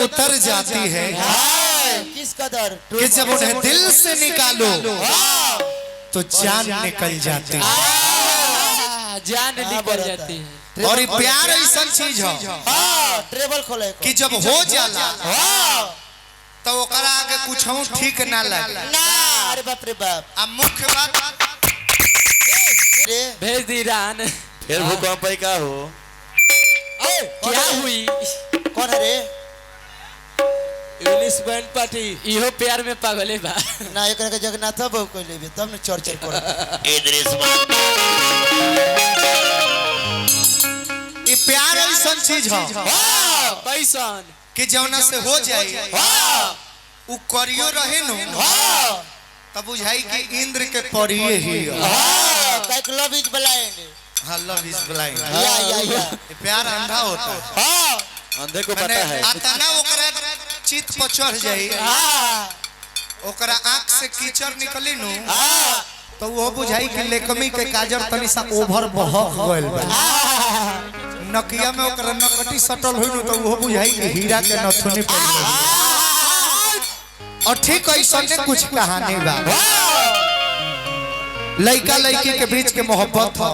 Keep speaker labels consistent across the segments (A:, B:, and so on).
A: उतर जाती है
B: किस कदर
A: कि जब उन्हें दिल से निकालो तो जान निकल जाती है।
C: जान निकल जाती है।
A: और ये प्यार ऐसा चीज है
B: ट्रेवल खोले
A: कि जब हो जाला तो ओकरा आगे कुछ ठीक ना लगे
B: ना। अरे बाप रे बाप।
A: अब मुख्य बात
C: भेज दी ईरान।
D: फिर भूकंप का हो
C: क्या हुई?
B: कौन है रे?
C: इंग्लिश बैंड पार्टी इहो प्यार में पागल है बा।
B: ना एकरा के जगन्नाथ बाबू कोई लेबे तब ने चर्चा कर।
A: ये प्यार ऐसा चीज है
C: पैसन
A: कि जौना से हो जाए उ करियो रहे नु तब बुझाई कि इंद्र के परिये ही
B: काइक लव इज ब्लाइंड।
A: हाँ लव इज ब्लाइंड।
B: या
A: प्यार अंधा होता है।
D: अंधे को पता है
A: अतना ओकरा चित पर चढ़ जाई ओकरा आंख से कीचड़ निकली नु तो वो बुझाई कि लेकमी के काजर तनी सा ओभर बहक गइल बा नकिया में ओकरा नकटी सटल होई नु तो वो बुझाई कि हीरा के नथुनी पड़ गई। और ठीक ऐसा ने कुछ कहानी बा लड़का लड़की के बीच के मोहब्बत हो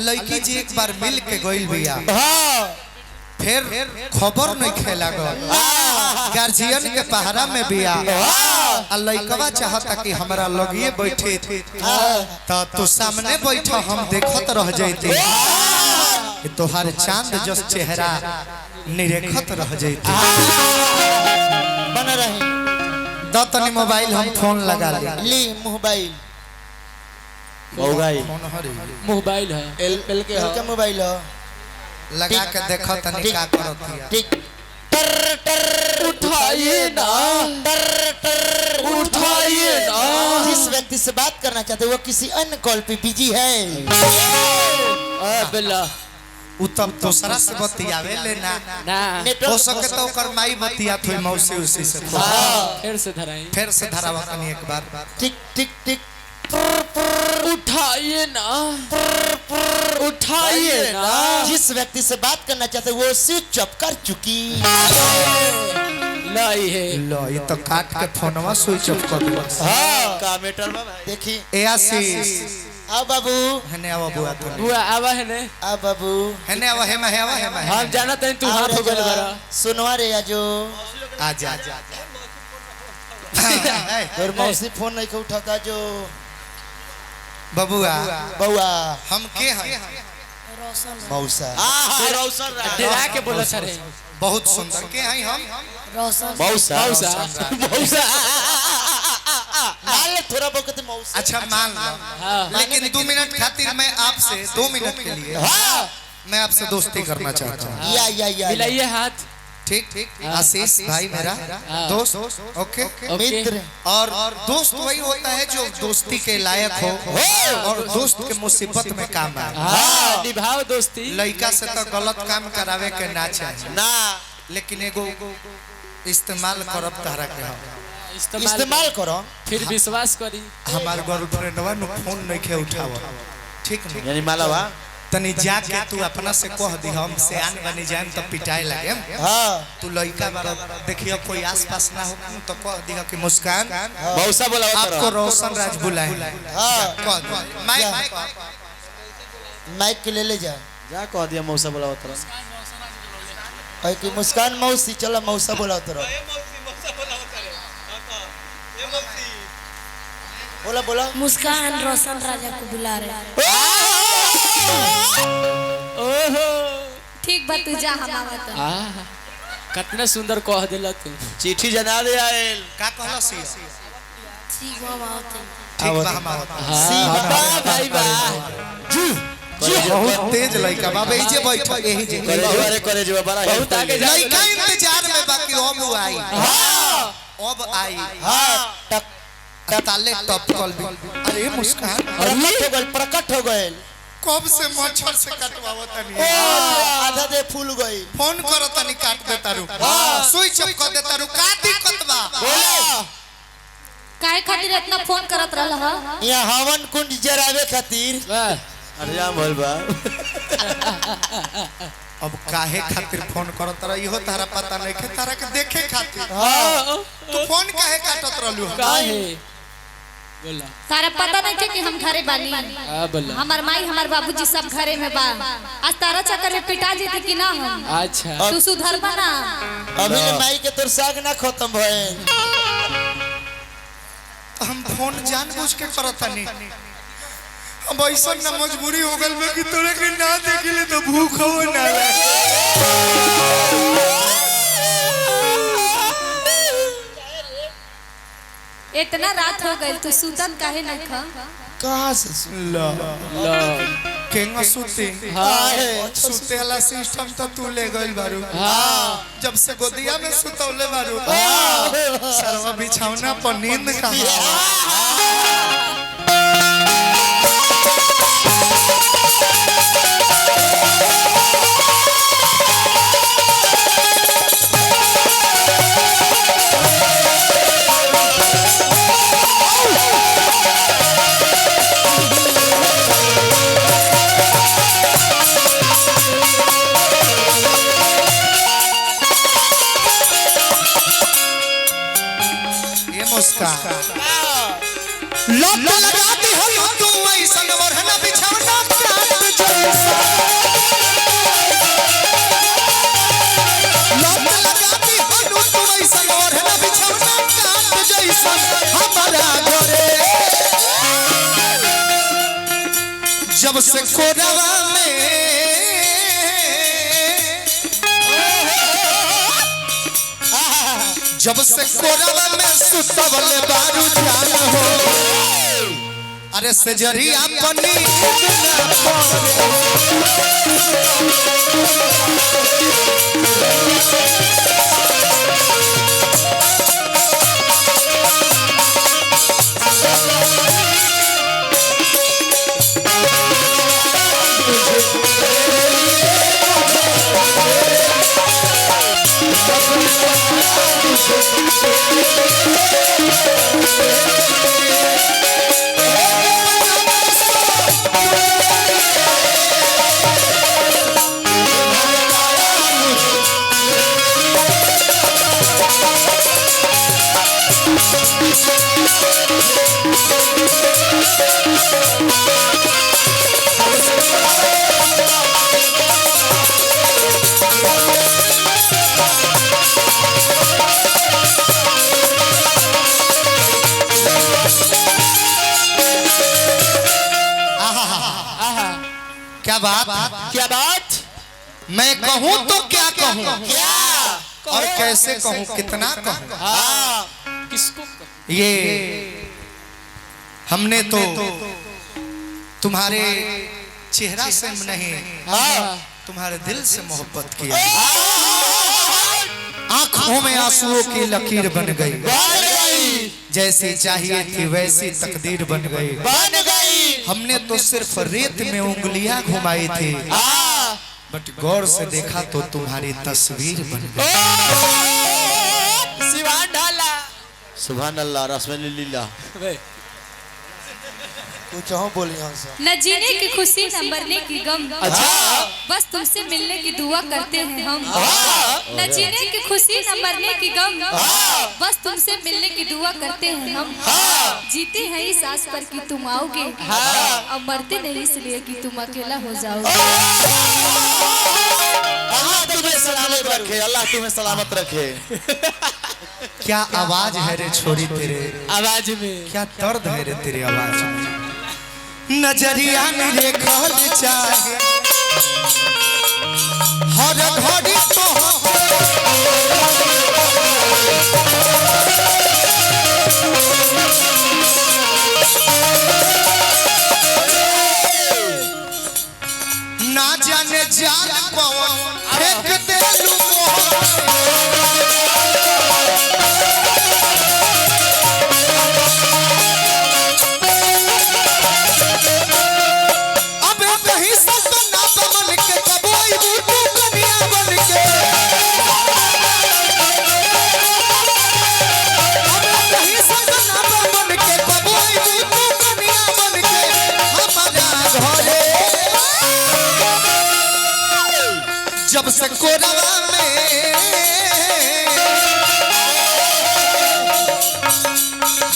A: लड़की जी एक बार मिल के गइल भैया फिर खबर नहीं खेला गार्जियन के पहरा में बिया लड़कवा चाहता कि हमारा लगिए बैठे तो तू सामने बैठा हम देखत रह जाते तोहार चांद जस चेहरा निरेखत रह जाते
B: बना रहे
A: दतनी मोबाइल हम फोन लगा
B: ली मोबाइल
C: मोबाइल है एल के
B: के मोबाइल हो
A: लगा के देखो तनी का करतिया
B: ठीक टर टर
C: उठाइए ना उठाइए ना।
B: जिस व्यक्ति से बात करना चाहते वो किसी अन्य कॉल पे बिजी है।
C: बिल्ला
A: उ तब दूसरा से बतियावे लेना
C: ना
A: हो सके तो ओकर माई बतियात होई मौसी उसी से
C: फिर से धराई
A: फिर से धरावा तनी एक बार
B: टिक टिक टिक
C: उठाइए ना उठाइए ना।
B: जिस व्यक्ति से बात करना चाहते वो स्विच ऑफ कर चुकी
C: नहीं है
A: लो ये तो काट के फोनवा स्विच ऑफ कर दिया।
D: का मीटर में
B: देखी
A: ए आशीष
B: आओ बाबू
A: हने आवा बुआ तो
C: बुआ आवा है ने
B: आओ बाबू
A: हने आवा हे में
C: हम जानत हैं तू हाथ हो गइल बरा
B: सुनवा रे आजो
A: आजा
B: और मौसी फोन नहीं उठाता जो
A: बबुआ
B: बउआ
A: हम के हैं
B: मौसा
D: रोशन
C: डरा के बोला सरे
A: बहुत सुंदर के हैं हम
D: मौसा
C: मौसा मौसा
B: मान ले थोड़ा बहुत मौसा।
A: अच्छा मान लो
C: हाँ।
A: लेकिन 2 मिनट खातिर मैं आपसे 2 मिनट के लिए मैं आपसे दोस्ती करना चाहता हूँ
B: या
C: मिलाइए हाथ
A: ठीक आशीष भाई मेरा दोस्त ओके
B: मित्र
A: और दोस्त वही होता है जो दोस्ती के लायक हो और दोस्त के मुसीबत में काम आए।
C: निभाओ दोस्ती।
A: लड़का से तो गलत काम करावे के ना चाहिए
D: ना
A: लेकिन एगो इस्तेमाल करब तारा के हम
B: इस्तेमाल करो
C: फिर विश्वास करी
A: हमार गर्लफ्रेंडवा नु फोन नहीं के उठाव ठीक नहीं
D: यानी मालावा
A: तनी जाके तू अपना से कह दी हम से आन बनी जाए तो पिटाई लगे तू लड़का बार देखियो कोई आसपास ना हो तो कह दी कि मुस्कान
D: मौसा बोला
A: आपको रोशन राज बुलाए
B: माइक के ले जा
D: जा कह दिया मौसा बोला उतर
B: और कि मुस्कान मौसी चलो मौसा बोला उतर बोला बोला
E: मुस्कान रोशन राजा को बुला रहे।
C: ओहो
E: ठीक बा तू जा हम आवत।
C: कितना सुंदर कह दिला तू।
D: चिट्ठी जना दे आयल
A: का कहला सी
E: ठीक बा आवत।
A: ठीक बा हम आवत
C: बा भाई बा
A: बहुत तेज लड़का बाबा ई जे बैठ यही जे
D: करे जो बड़ा
C: बहुत आगे जा
A: लड़का इंतजार में बाकी अब आई अब आई
B: टक
A: ताले टॉप कॉल भी अरे मुस्कान
B: प्रकट हो गए
A: कब से मच्छर से कटवावत तनी
B: आधा दे फूल गई
A: फोन करो तनी काट देता रु स्विच ऑफ कर देता रु का दिक्कत बा
E: काहे खातिर इतना फोन करत रहल ह?
B: यहाँ हवन कुंड जरावे खातिर
D: अरे जाम बोल बा
A: अब काहे खातिर फोन करत रहा इहो तारा पता नहीं के तारा के देखे खातिर
C: हाँ
A: तू फोन काहे काटत रहलू
C: काहे बोला
E: तारा पता नहीं थे कि हम घरे बानी
C: आ बोला
E: हमार माई हमार बाबूजी सब घरे में बा आज तारा चक्कर में पिटा जेती कि ना हम
C: अच्छा
E: तू सुधर बना
B: अभी ले माई के तोर साग ना खत्म भइल।
A: हम फोन जानबूझ के करत नहीं अब ऐसा ना मजबूरी हो गल में कि तोरे के ना देखिले तो भूख हो ना
E: इतना रात हो गई तू सुतन काहे नहीं खा
B: कहां से सुन
C: लो
A: केंगा सुते
C: हाँ
A: सुते वाला सिस्टम तो तू ले गइल बारू
C: हाँ
A: जब से गोदिया में सुतौले बारू सरवा बिछौना पर नींद कहां लत लगाती हो तू ऐसा वरना बिछौना काट जैसा लत लगाती हो तू ऐसा वरना बिछौना काट जैसा हमारा घरे जब से कोरवा में जब से कोरवा में सुतवल बारू जान हो अरे सजरिया पनी क्या बात मैं कहूँ तो क्या कहूँ क्या और कैसे कहूँ कितना कहूँ
C: हाँ किसको
A: ये हमने तो तुम्हारे चेहरा से नहीं तुम्हारे दिल से मोहब्बत किया आंखों में आंसुओं की लकीर बन गई जैसी चाहिए थी वैसी तकदीर बन गई हमने तो सिर्फ रेत में उंगलियां घुमाई थी बट गौर से देखा तो तुम्हारी तस्वीर बन गई
C: सिवान ढाला
D: सुभान अल्लाह रसमल्लाह
B: कुछ हो बोली हमसे
E: न जीने की खुशी न मरने की गम
C: अच्छा
E: बस तुमसे मिलने की दुआ करते हैं हम न जीने की खुशी न मरने की गम बस तुमसे मिलने की दुआ करते हैं हम जीते हैं इस आस पर कि तुम आओगे और मरते नहीं इसलिए कि तुम अकेला हो जाओगे
D: अल्लाह तुम्हें सलामत रखे अल्लाह तुम्हें सलामत रखे
A: क्या आवाज है रे छोरी तेरे
C: आवाज में
A: क्या दर्द है रे तेरी आवाज में नजरिया मेरे खोल चाहे हर घड़ी तो ना जाने जान पवन फेंक दे लू अब कहीं सब ना बन के कबोई बूटू कन्या बन के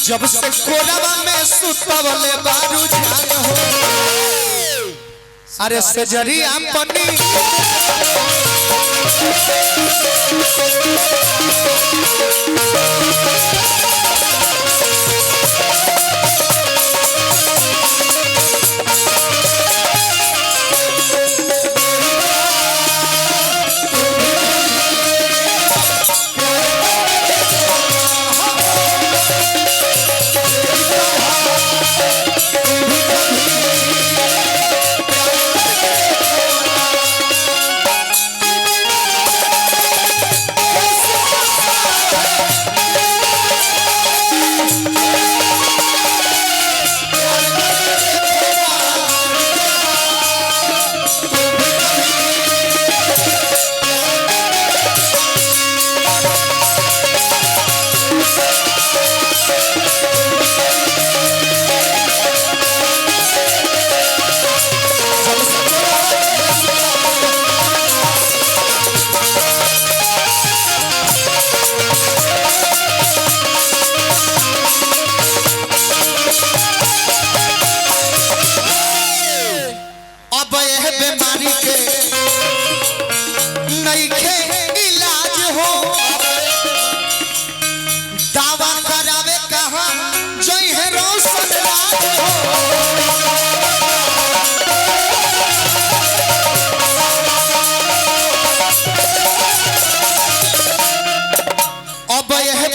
A: जब से कोरवा में सुतवले बारू जान हो अरे सजरिया पनी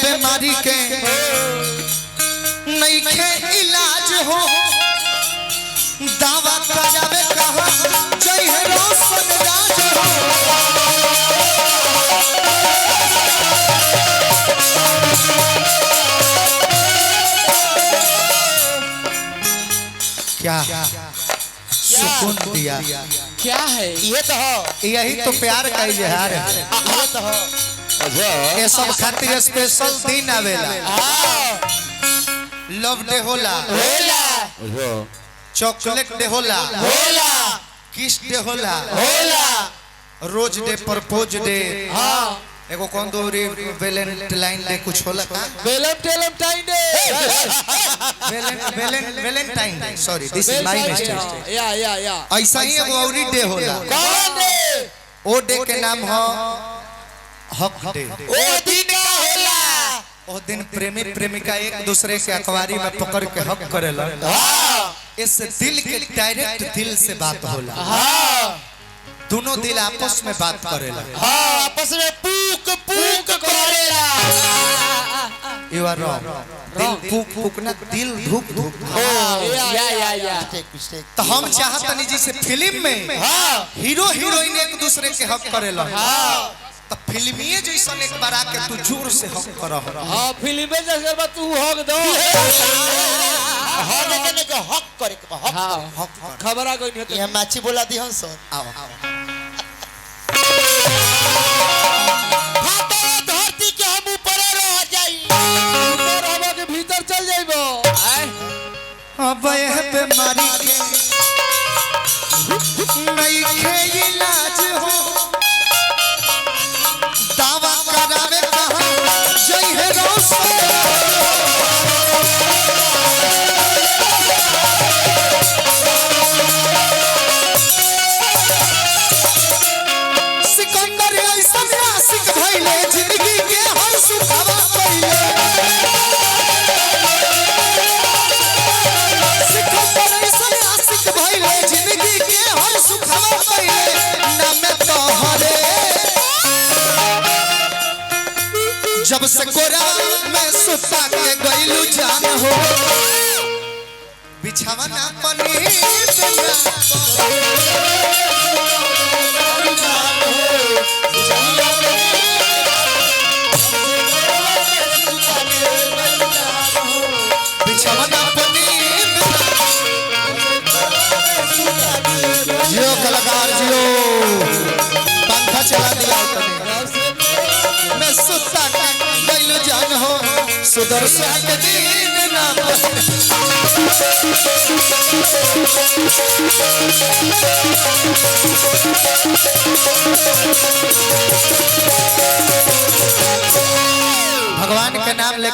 A: बीमारी के नइखे इलाज हो दावा करावे कहा जय है रोशन राज हो क्या सुकून दिया
C: क्या है
B: ये तो हो
A: यही तो प्यार का इजहार है
B: ये तो हो
A: ये सब खातिर स्पेशल दिन आवेला लव डे होला चॉकलेट डे होला किस डे होला रोज डे प्रपोज डे एगो कौन दो रे वैलेंटाइन डे कुछ होला का
C: Valentine day
A: Valentine sorry this is my mistake
C: या
A: ऐसा ही एगो औरी डे होला
C: कौन डे
A: ओ डे के नाम हो हक डे
B: ओ दिन का होला
A: ओ दिन प्रेमी प्रेमिका एक दूसरे के अखबारी में पकड़ के हक करेला इस दिल के डायरेक्ट दिल से बात होला दोनों दिल आपस में बात करेला
B: आपस में पूक पूक करेला
A: यू आर रॉन्ग दिल फूक फूक ना दिल धूप धूप
C: या
B: मिस्टेक
A: तो हम चाहतनी जी से फिल्म में हीरो हीरोइन एक दूसरे के हक करेला तो फिल्मीए जैसा एक बार आके तू जोर से हक करह
C: हां फिल्म में जैसे बा तू हक दो
B: हक देने के हक करे के हक
C: हां खबर आ गई
B: ये माची बोला दी हम सर
A: आओ
B: फाटो धरती के हम ऊपर रह जाई
C: ऊपर हवा के भीतर चल जाइबो
A: अब यह बीमारी के नहीं के इलाज हो दावा करावे कहा जय है रोशन सिकंदर ऐसा आशिक भइले जिंदगी के हर सुखवा पइले सिकंदर ऐसा आशिक भइले जिंदगी के हर सुखवा पइले नाम तोहरे जब से कोरा में सुता के गइलू जान हो बिछावा ना पनी बिछावा ना पनी जियो कलाकार जियो पंखा चला दिया मैं सुता के गइलू जान हो सुदर्शन के दिन भगवान के नाम ले